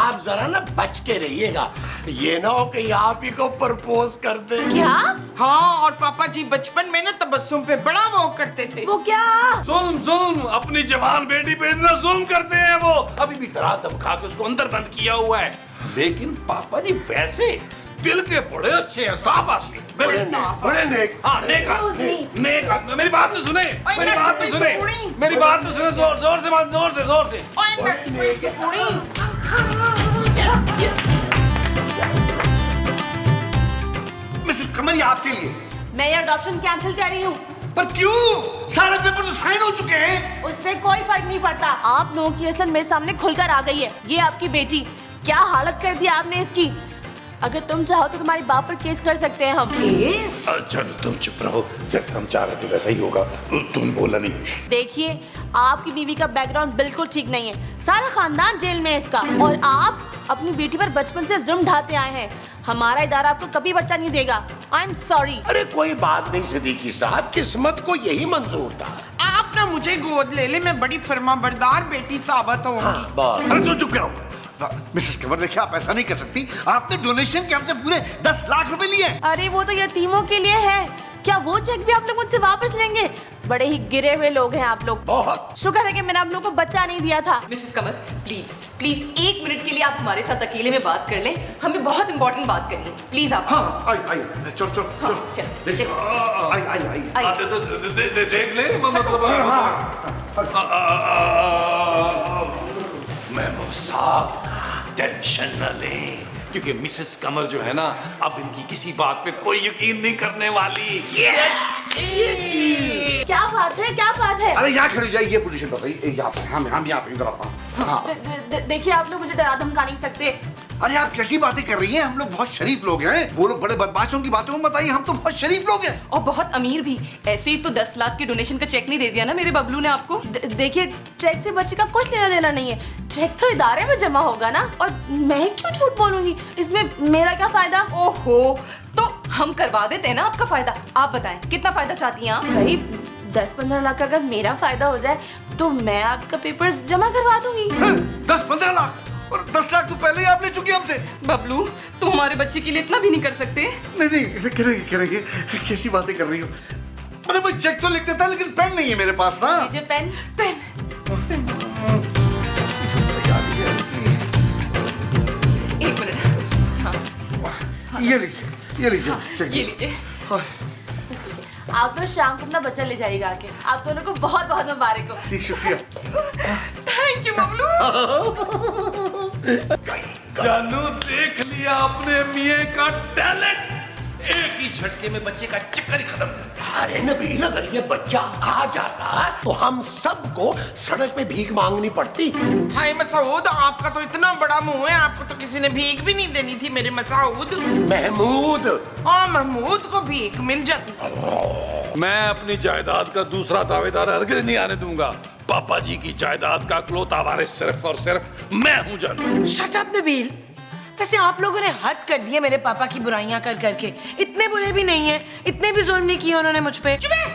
आप जरा ना बच के रहिएगा, ये ना हो कि आप ही को प्रपोज कर दे। क्या? हाँ, और पापा जी बचपन में ना तबस्सुम पे बड़ा वो करते थे। वो क्या? जुल्म, अपनी जवान बेटी पे इतना जुल्म करते हैं वो। अभी भी डरा धमका के उसको अंदर बंद किया हुआ है। लेकिन पापा जी वैसे दिल के बड़े अच्छे हैं, साफ आदमी, बड़े नेक। हाँ, नेक आदमी। मेरी बात तो सुने, मेरी बात तो सुने, जोर से बात, जोर से। मिसेस कमर, ये आपके लिए। मैं ये अडॉप्शन कैंसिल कर रही हूँ। पर क्यों? सारे पेपर तो साइन हो चुके हैं। उससे कोई फर्क नहीं पड़ता। आप लोगों की असलन मेरे सामने खुलकर आ गई है। ये आपकी बेटी, क्या हालत कर दी आपने इसकी। अगर तुम चाहो तो तुम्हारे बाप पर केस कर सकते हैं हम। केस? चलो तुम चुप रहो, जैसे हम चाह रहे थे वैसा ही होगा। तुम बोला नहीं। देखिए, आपकी बीवी का बैकग्राउंड बिल्कुल ठीक नहीं है। सारा खानदान जेल में है इसका, और आप अपनी बेटी पर बचपन से जुल्म ढाते आए हैं। हमारा इदारा आपको कभी बच्चा नहीं देगा। I am sorry. अरे कोई बात नहीं सिद्दीकी साहब, किस्मत को यही मंजूर था। आप ना मुझे गोद ले ले, मैं बड़ी फर्माबरदार बेटी साबित होंगी। अरे तुम चुप करो। मिसेस कंवर, देखिए आप ऐसा नहीं कर सकती। आपने डोनेशन के हमसे पूरे 10 लाख रुपए लिए। अरे वो तो यतीमों के लिए है। क्या वो चेक भी आप लोग मुझसे वापस लेंगे? बड़े ही गिरे हुए लोग हैं आप लोग। बहुत शुक्र है कि मैंने आप लोग को बच्चा नहीं दिया था। Mrs Qamar, please please 1 minute के लिए आप हमारे साथ अकेले में बात कर लें। हमें बहुत इंपॉर्टेंट बात करनी है। प्लीज आप। हाँ, आई, चलो, चलो, हाँ, चलो। चल, आई। देख ले मतलब महमूद साहब, टेंशन न लें, क्योंकि मिसेस कमर जो है ना, अब इनकी किसी बात पे कोई यकीन नहीं करने वाली। क्या बात है, क्या बात है? अरे यहाँ खड़ी हो जाइए, ये पोजीशन पर भाई, यहाँ पे हम यहाँ पे इधर आप। हाँ। देखिए, आप लोग मुझे डरा धमका नहीं सकते। अरे आप कैसी बातें कर रही हैं? हम लोग बहुत शरीफ लोग हैं। वो लोग बड़े बदमाश, उनकी बातों में बताइए। हम तो बहुत शरीफ लोग हैं और बहुत अमीर भी। ऐसे ही तो 10 लाख के डोनेशन का चेक नहीं दे दिया ना मेरे बबलू ने आपको। देखिए, चेक से बच्चे का कुछ लेना देना नहीं है। चेक तो इदारे में जमा होगा ना, और मैं क्यों झूठ बोलूंगी? इसमें मेरा क्या फायदा? ओहो, तो हम करवा देते हैं ना आपका फायदा। आप बताएं कितना फायदा चाहती हैं आप? भाई 10-15 लाख अगर मेरा फायदा हो जाए तो मैं आपका पेपर्स जमा करवा दूंगी। 10-15 लाख? और 10 लाख तो पहले ही आप ले चुके हमसे। बबलू, तुम हमारे बच्चे के लिए इतना भी नहीं कर सकते? नहीं, करेंगे। कैसी बातें कर रही हो? अरे भाई, चेक तो लिख देता, लेकिन पेन नहीं है मेरे पास ना। लीजिए पेन। एक मिनट। हाँ, ये लीजिए। ये लीजिए। आप लोग शाम को अपना बच्चा ले जाइएगा आके। आप दोनों को बहुत बहुत मुबारक हो। शुक्रिया। Thank you Bablu. जानू, देख लिया आपने मियां का टैलेंट। एक ही झटके में बच्चे का चक्कर ही खत्म कर दिया। अरे नबील, अगर ये बच्चा आ जाता तो हम सबको सड़क पे भीख मांगनी पड़ती। हाय मसूद, आपका तो इतना बड़ा मुंह है, आपको तो किसी ने भीख भी नहीं देनी थी मेरे मसूद। महमूद, हाँ, महमूद को भीख मिल जाती। मैं अपनी जायदाद का दूसरा दावेदार हरगिज नहीं आने दूंगा। पापा जी की जायदाद का इकलौता वारिस सिर्फ और सिर्फ मैं हूँ जानू। Shut up Nabeel. वैसे आप लोगों ने हद कर दिए मेरे पापा की बुराइयां कर करके। इतने बुरे भी नहीं है, इतने भी जुल्म नहीं किए उन्होंने मुझ पे। चुप है।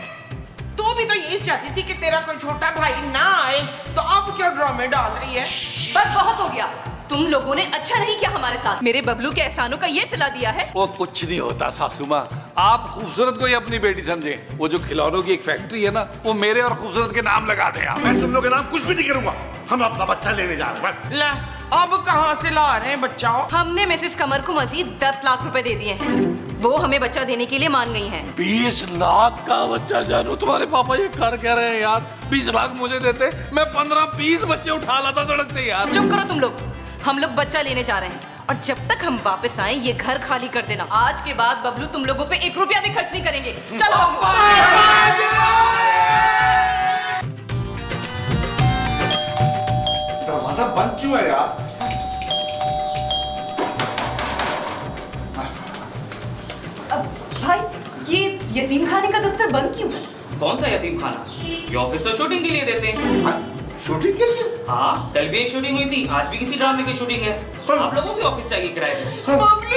तू भी तो यही चाहती थी कि तेरा कोई छोटा भाई ना आए, तो अब क्या ड्रामे डाल रही है? बस बहुत हो गया। तुम लोगों ने अच्छा नहीं किया हमारे साथ। मेरे बबलू के एहसानों का ये सिला दिया है। वो कुछ नहीं होता सासू माँ, आप खूबसूरत को ही अपनी बेटी समझे। वो जो खिलौनों की एक फैक्ट्री है ना, वो मेरे और खूबसूरत के नाम लगा दे आप। मैं तुम लोग के नाम कुछ भी नहीं करूंगा। हम अपना बच्चा लेने जा रहे हैं। ले, अब कहाँ से ला रहे हैं बच्चा? हमने मिसेस कमर को मजीद 10 लाख रुपए दे दिए हैं। वो हमें बच्चा देने के लिए मान गई हैं। 20 लाख का बच्चा जानू, तुम्हारे पापा ये कर क्या रहे हैं यार? 20 लाख मुझे देते, मैं 15-20 बच्चे उठा लाता सड़क से यार। चुप करो तुम लोग। हम लोग बच्चा लेने जा रहे हैं, और जब तक हम वापस आए ये घर खाली कर देना। आज के बाद बबलू तुम लोगों पे 1 रुपया भी खर्च नहीं करेंगे। चलो दरवाजा बंद क्यों है यार? अब भाई, ये यतीम खाने का दफ्तर बंद क्यों है? कौन सा यतीम खाना? ये ऑफिस तो शूटिंग के लिए देते हैं। शूटिंग के लिए? हाँ, कल भी एक शूटिंग हुई थी, आज भी किसी ड्रामे की शूटिंग है। आप लोगों की ऑफिस चाहिए किराए पे। बबलू